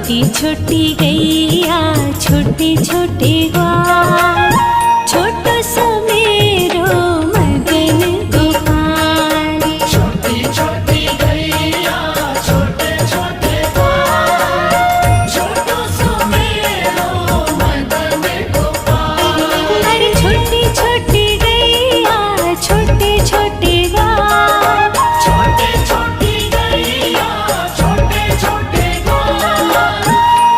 छोटी छोटी गैया छोटे छोटे ग्वाल, छोटो सो मेरो मगन गोपाल। छोटी छोटी गैया छोटे छोटे ग्वाल, छोटो सो मेरो मगन गोपाल। अरे छोटी छोटी गैया छोटे छोटे ग्वाल, छोटी छोटी गैया छोटे छोटे ग्वाल,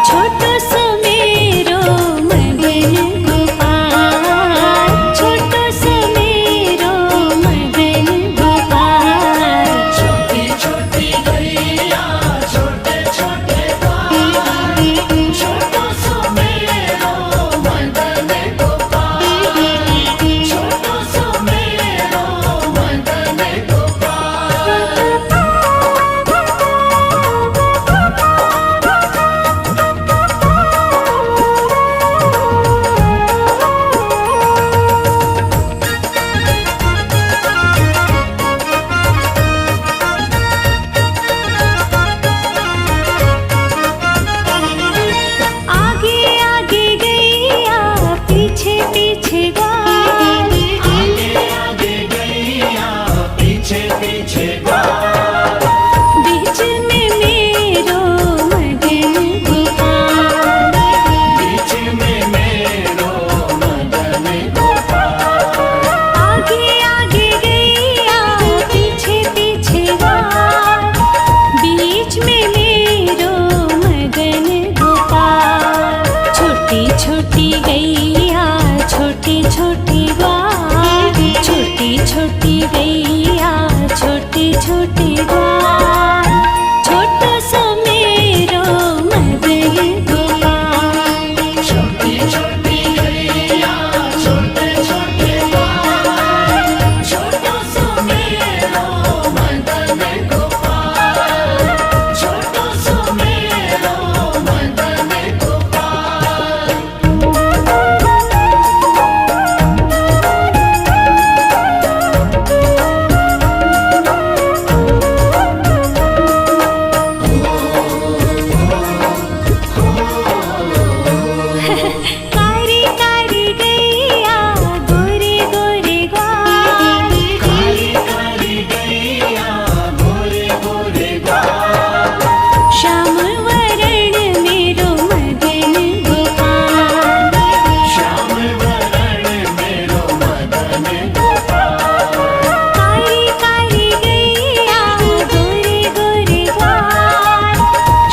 छोटो सो मेरो मगन गोपाल, छोटो सो मेरो मगन गोपाल। छोटी छोटी गैया छोटे छोटे ग्वाल, छोटो सो मेरो मगन गोपाल, छोटो सो मेरो मगन आगे आगे गैया पीछे पीछे ग्वाल, आगे आगे गैया पीछे पीछे ग्वाल, बीच में मेरो मगन गोपाल। बीच में मेरो मगन गोपाल। आगे आगे गैया पीछे पीछे ग्वाल, बीच में मेरो मगन गोपाल। छोटी छोटी गैया छोटे छोटे ग्वाल, छोटी छोटी गैया छोटे छोटे ग्वाल, छोटो सो मेरो मगन गोपाल। छोटी छोटी गैया छोटे छोटे ग्वाल, छोटो सो मेरो मगन गोपाल, छोटो सो मेरो मगन गोपाल। कारी कारी गैया गोरे गोरे ग्वाल, काली काली गैया गोरे गोरे ग्वाल, श्याम वरण मेरो मगन गोपाल। श्याम वरण मेरो मगन गोपाल। कारी कारी गैया गोरे गोरे ग्वाल,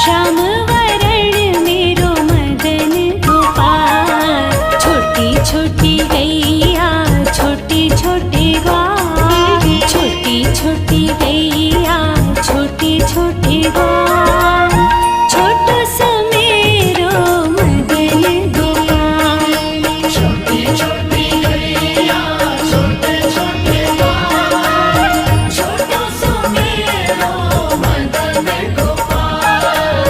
श्याम वरण मेरो मगन गोपाल। छोटी छोटी गैया छोटे छोटे ग्वाल, छोटी छोटी गैया छोटे छोटे ग्वाल, छोटो सो मेरो मगन गोपाल। छोटी छोटी गैया छोटे छोटे ग्वाल, छोटो सो मेरो मगन गोपाल,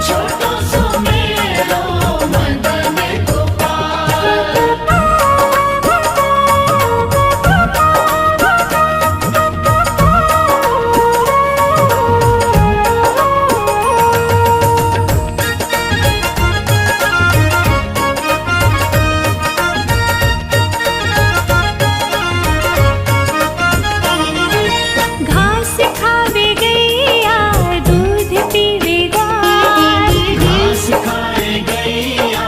छोटो सो मेरो मगन गोपाल। घास खावे गैया दूध पीवे ग्वाल, घास खाए गैया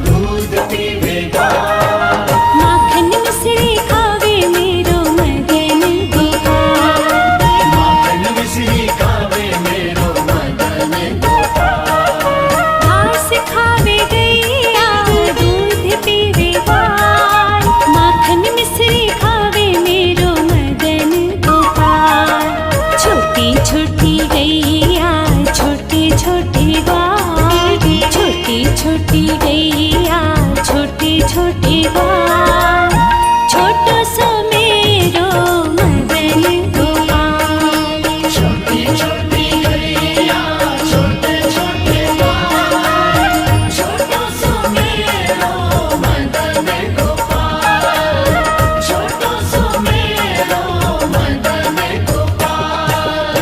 दूध पीवे ग्वाल, माखन मिश्री खावे मेरो मगन गोपाल। माखन मिश्री खावे मेरो मगन गोपाल। घास खावे गैया दूध पीवे ग्वाल, माखन मिश्री खावे मेरो मगन गोपाल। छोटी छोटी गैया छोटे छोटे ग्वाल, छोटी छोटी गैया छोटे छोटे ग्वाल, छोटो सो मेरो मगन गोपाल। छोटी छोटी गैया छोटे छोटे ग्वाल, छोटो सो मेरो मगन गोपाल, छोटो सो मेरो मगन गोपाल।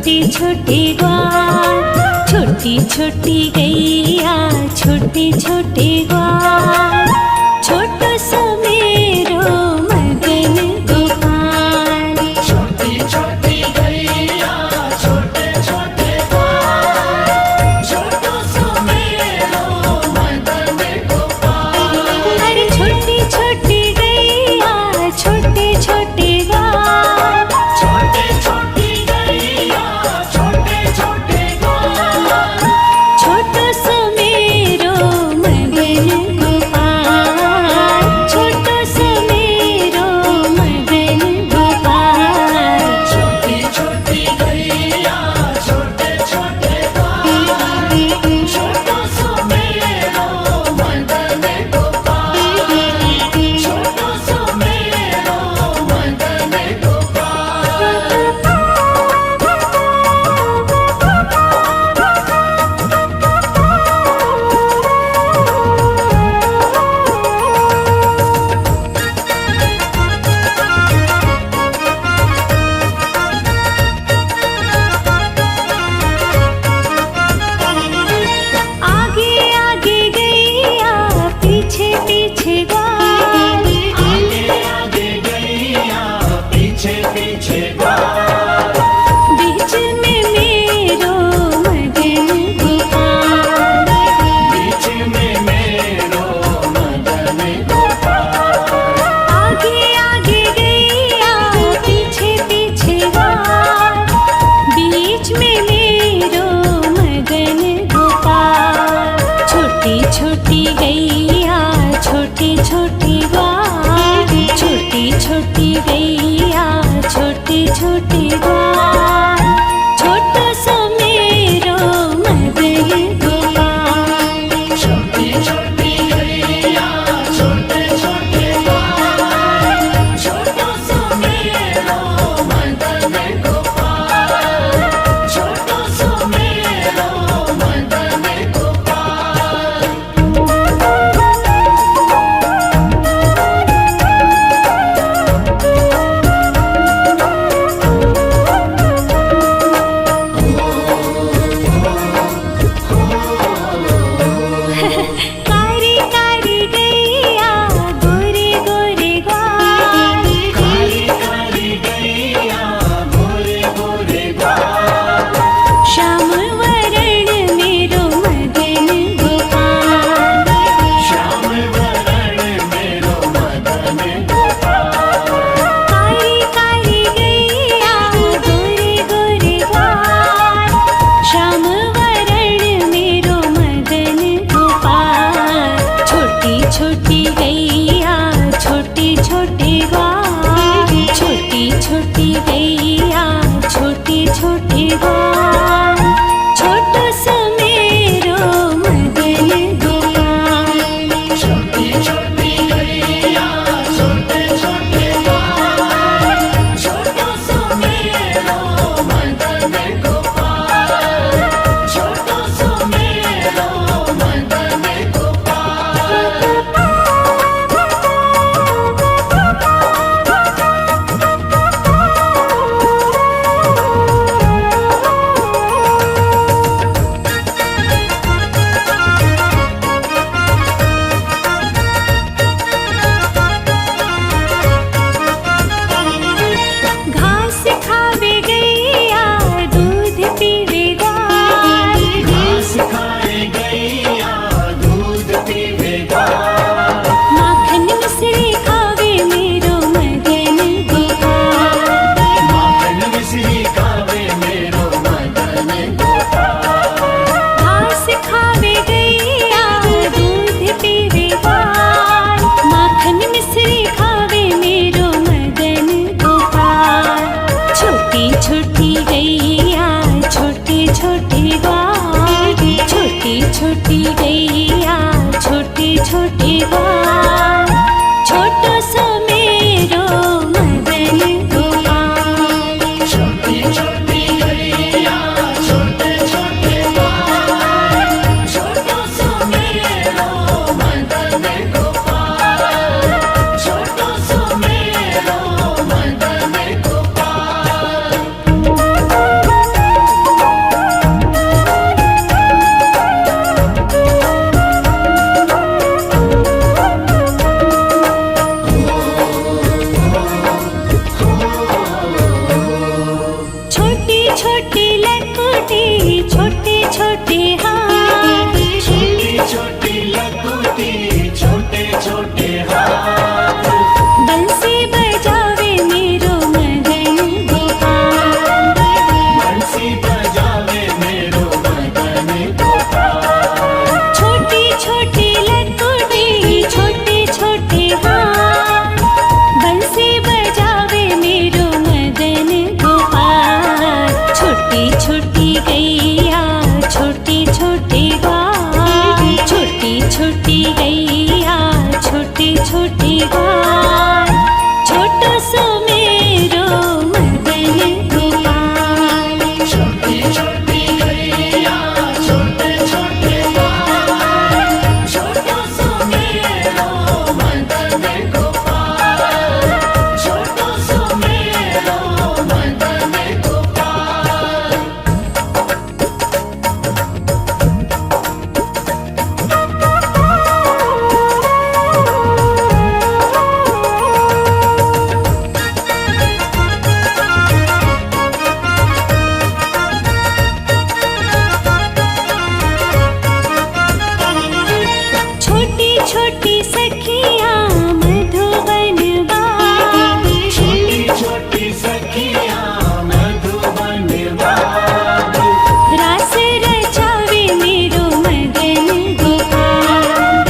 छोटे छोटे ग्वाल, छोटी छोटी गैया छोटे छोटे ग्वाल, छोटो सो मेरो मगन गोपाल। छोटी छोटी गैया छोटे छोटे ग्वाल, छोटो सो मेरो मदन गोपाल। अरे छोटी छोटी गैया छोटे छोटे ग्वाल, छोटी छोटी गैया छोटे छोटे ग्वाल, छोटो सो मेरो मगन गोपाल, छोटो सो मेरो मगन गोपाल। छोटी छोटी गैया छोटे छोटे ग्वाल, छोटो सो मेरो मदन गोपाल, छोटो सो मेरो मदन गोपाल। आगे आगे गैया पीछे पीछे ग्वाल, आगे आगे गैया पीछे पीछे ग्वाल, बीच में मेरो मगन गोपाल। बीच में मेरो मदन गोपाल। आगे आगे गैया पीछे पीछे ग्वाल, बीच में मेरो मगन गोपाल। छोटी छोटी गैया छोटी छोटी ग्वाल, छोटी छोटी गैया छोटी छोटी ग्वाल, छोटो सो मेरो मगन गोपाल। छोटी छोटी गैया छोटे छोटे ग्वाल, छोटो सो मेरो मदन गोपाल, छोटो सो मेरो मदन गोपाल। कारी कारी गैया गोरे गोरे ग्वाल, काली काली गैया गोरे गोरे ग्वाल, श्याम वरण मेरो मगन गोपाल। श्याम वरण मेरो मदन गोपाल। कारी कारी गैया गोरे गोरे ग्वाल, श्याम वरण मेरो मगन गोपाल। छोटी छोटी गैया छोटी छोटी ग्वाल, छोटी छोटी गैया छोटी छोटी ग्वाल, छोटो सो मेरो मगन गोपाल। छोटी छोटी गैया छोटे छोटे ग्वाल, छोटो सो मेरो मदन गोपाल, छोटो सो मेरो मदन गोपाल। कारी छोटे हाथ, छोटी छोटी लकुटी छोटे छोटे हाथ, बंसी बजावे मेरो मदन गोपाल, बंसी बजावे मेरो मदन गोपाल। छोटी छोटी लकुटी छोटे छोटे हाथ, बंसी बजावे मेरो मदन गोपाल। छोटी छोटी गैया छोटी छोटी गाय, छोटी छोटी गैया छोटी छोटी गाय, छोटो सो मेरो मदन गोपाल। छोटी छोटी गैया छोटे छोटे गाय, छोटो सो मेरो मदन गोपाल, छोटो सो मेरो मदन गोपाल। छोटी छोटी सखियाँ मधुबन बाई, छोटी छोटी सखियाँ मधुबन बाई, रास रचावे मेरो मदन गोपाल।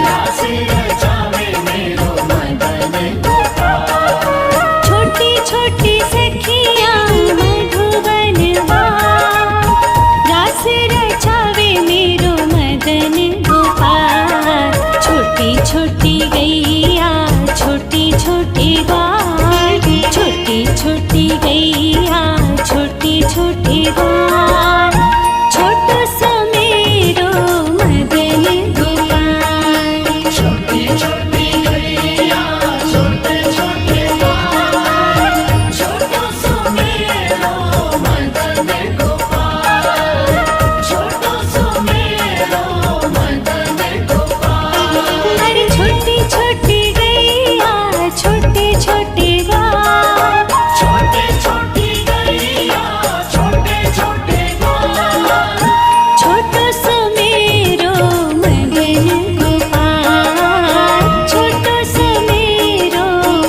रास रचावे मेरो मदन गोपाल। छोटी छोटी सखियाँ मधुबन बाई, रास रचावे मेरो मदन गोपाल। छोटी छोटी गैया छोटी छोटी गाय, छोटी छोटी गैया छोटी छोटी गाय, छोटो सो मेरो मदन गोपाल। छोटी छोटी गैया छोटे छोटे गाय, छोटो सो मेरो मदन गोपाल, छोटो सो मेरो मदन गोपाल। अरे छोटी छोटी गैया छोटे छोटे गाय, छोटे छोटी गैया छोटे छोटे गाय, छोटो सो मेरो मदन गोपाल, छोटो सो मेरो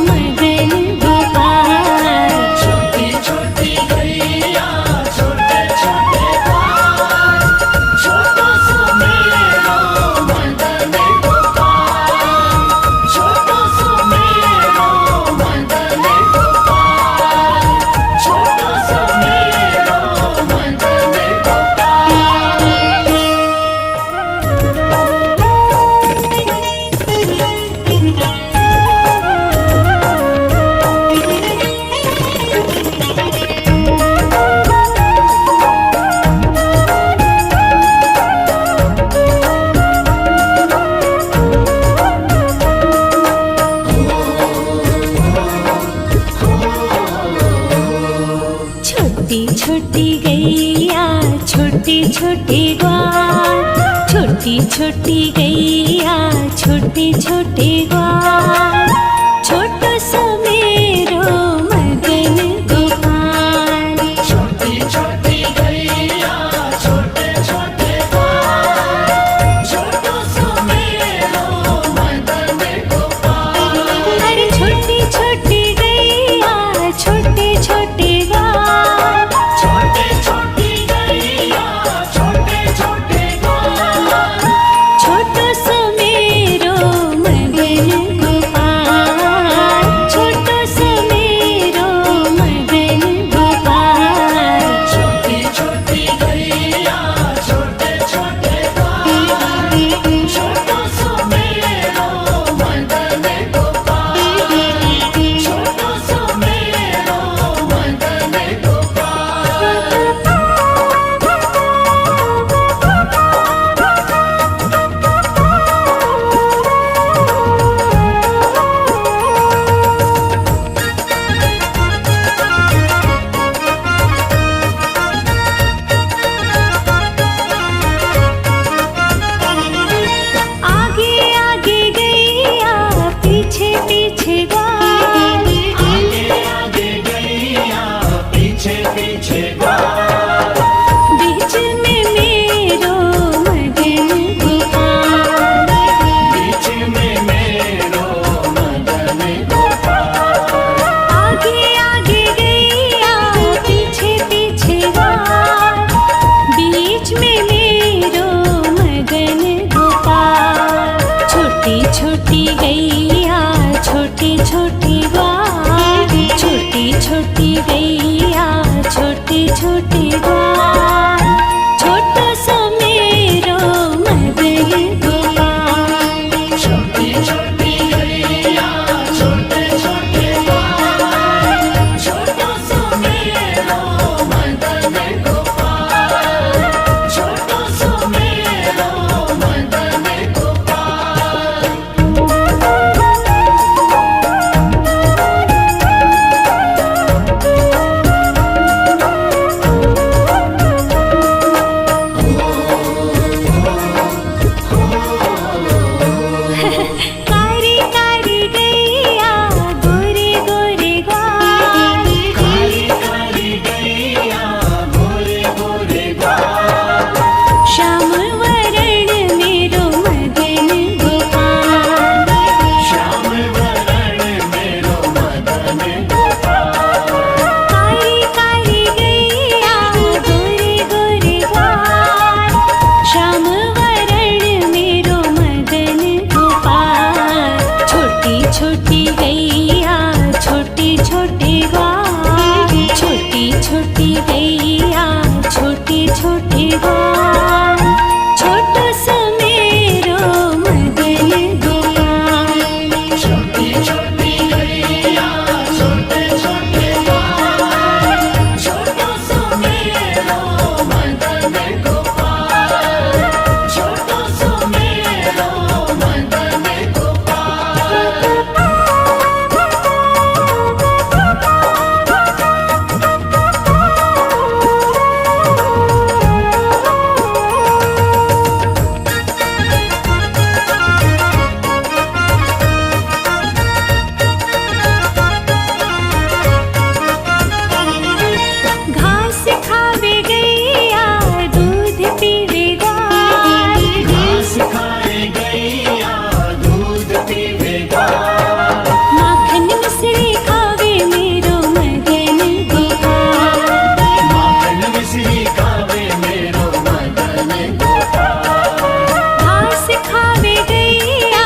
मदन गोपाल। छोटी छोटी गैया छोटे छोटे गाय, छोटो सो मेरो मदन गोपाल, छोटो सो मेरो मदन गोपाल, छोटो सो मेरो मदन छोटी छोटी गैया छोटी छोटी ग्वाल, छोटी छोटी गैया छोटी छोटी ग्वाल, छोटो सो मेरो मदन गोपाल। छोटी छोटी गैया छोटे छोटे गाय, छोटो सो मेरो मदन गोपाल। अरे छोटी छोटी गैया छोटे छोटे गाय, छोटे छोटी गैया छोटे छोटे गाय, छोटो सो मेरो मदन गोपाल। छोटे ग्वाल, छोटो सो मेरो मदन गोपाल। छोटी छोटी गैया छोटे छोटे ग्वाल, छोटो सो मेरो मदन गोपाल, छोटो सो मेरो मदन गोपाल। घास खावे गैया दूध पीवे ग्वाल, घास खाए गैया दूध पीवे ग्वाल, माखन मिश्री खावे मेरो मदन गोपाल। माखन मिश्री खावे मेरो मदन गोपाल। घास खावे गैया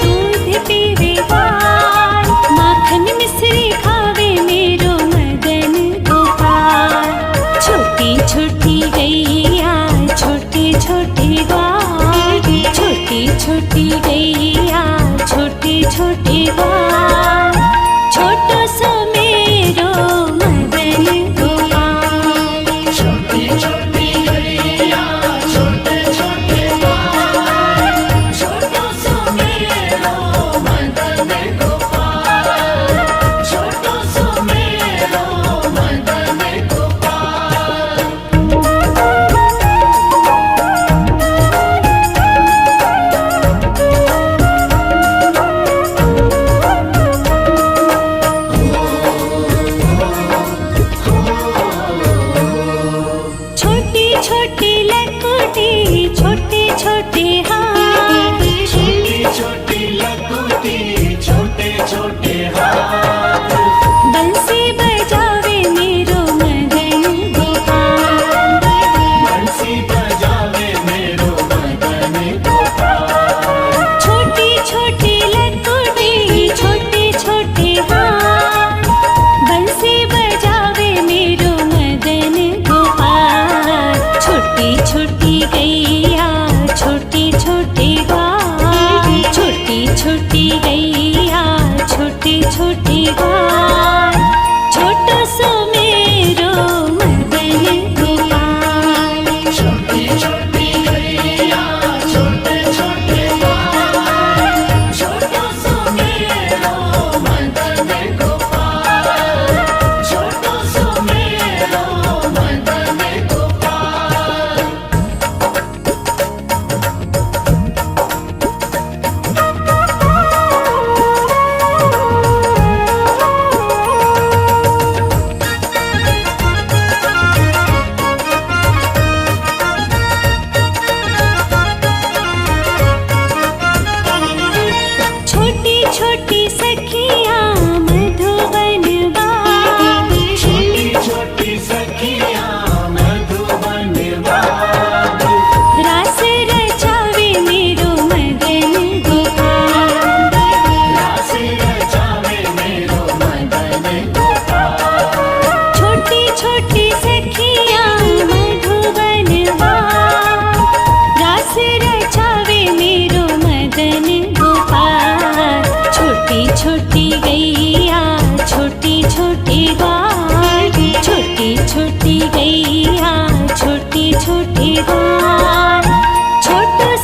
दूध पीवे ग्वाल, माखन मिश्री खावे मेरो मदन गोपाल। छोटी छोटी गैया छोटे छोटे ग्वाल, छोटी छोटी गैया छोटे छोटे ग्वाल, छोटो सो मेरो मदन गोपाल। छोटी छोटी गैया छोटे छोटे ग्वाल, छोटो सो मेरो मदन गोपाल, छोटो सो मेरो मदन गोपाल। छोटी छोटी लकुटी छोटे छोटे हाथ, छोटी छोटी लकुटी छोटे छोटे हाथ, बंसी बजावे मेरो मदन गोपाल। बंसी बजावे मेरो मदन गोपाल। छोटी छोटी लकुटी छोटे छोटे हाथ, बंसी बजावे मेरो मदन गोपाल। छोटी छोटी गैया छोटे छोटे ग्वाल, छोटी छोटी गैया छोटे छोटे ग्वाल, छोटो सो मेरो मदन गोपाल। छोटी छोटी गैया छोटे छोटे ग्वाल, छोटो सो मेरो मदन गोपाल, छोटो सो मेरो मदन गोपाल। छोटी छोटी सखियाँ मधुबन बाग, छोटी छोटी सखियाँ मधुबन बाग, रास रचावे मेरो मदन गोपाल। रास रचावे मेरो मदन गोपाल। छोटी छोटी सखियाँ मधुबन बाग, रास रचावे मेरो मदन गोपाल। छोटी छोटी गैया छोटी छोटी ग्वाल, छोटी छोटी गैया छोटी छोटी ग्वाल, छोटो